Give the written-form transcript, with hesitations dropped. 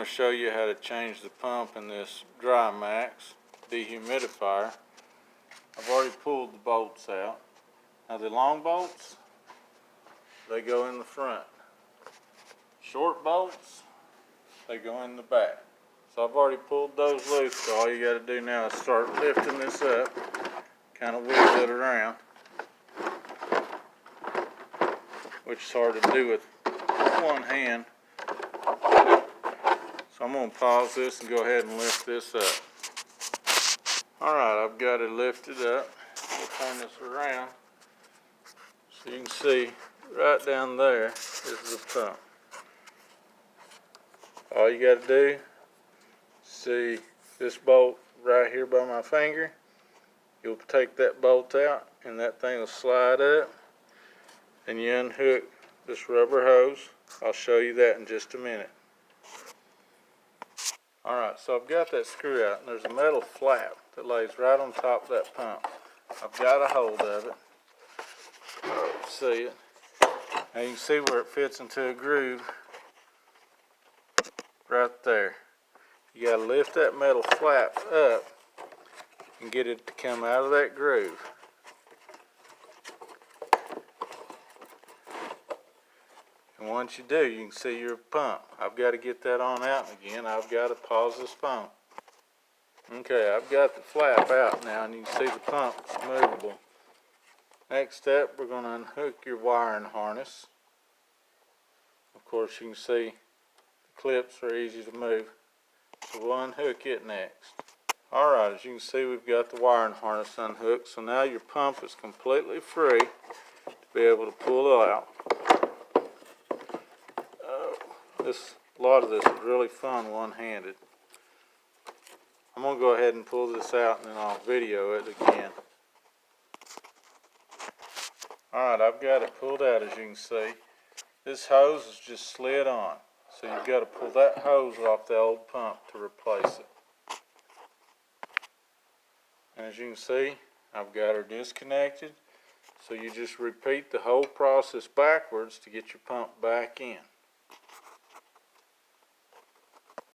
to show you how to change the pump in this Dry Max dehumidifier. I've already pulled the bolts out. Now the long bolts, they go in the front. Short bolts, they go in the back. So I've already pulled those loose, so all you got to do now is start lifting this up, kind of wiggle it around, which is hard to do with one hand. So I'm going to pause this and go ahead and lift this up. Alright, I've got it lifted up. We'll turn this around so you can see right down there is the pump. All you got to do, see this bolt right here by my finger, you'll take that bolt out and that thing will slide up and you unhook this rubber hose. I'll show you that in just a minute. Alright, so I've got that screw out and there's a metal flap that lays right on top of that pump. I've got a hold of it. See it. Now you can see where it fits into a groove right there. You got to lift that metal flap up and get it to come out of that groove. And once you do, you can see your pump. I've got to get that on out, and again, I've got to pause this phone. Okay, I've got the flap out now, and you can see the pump is movable. Next step, we're going to unhook your wiring harness. Of course, you can see the clips are easy to move, so we'll unhook it next. Alright, as you can see, we've got the wiring harness unhooked, so now your pump is completely free to be able to pull it out. A lot of this is really fun one-handed. I'm going to go ahead and pull this out and then I'll video it again. Alright, I've got it pulled out, as you can see. This hose is just slid on. So you've got to pull that hose off the old pump to replace it. And as you can see, I've got her disconnected. So you just repeat the whole process backwards to get your pump back in.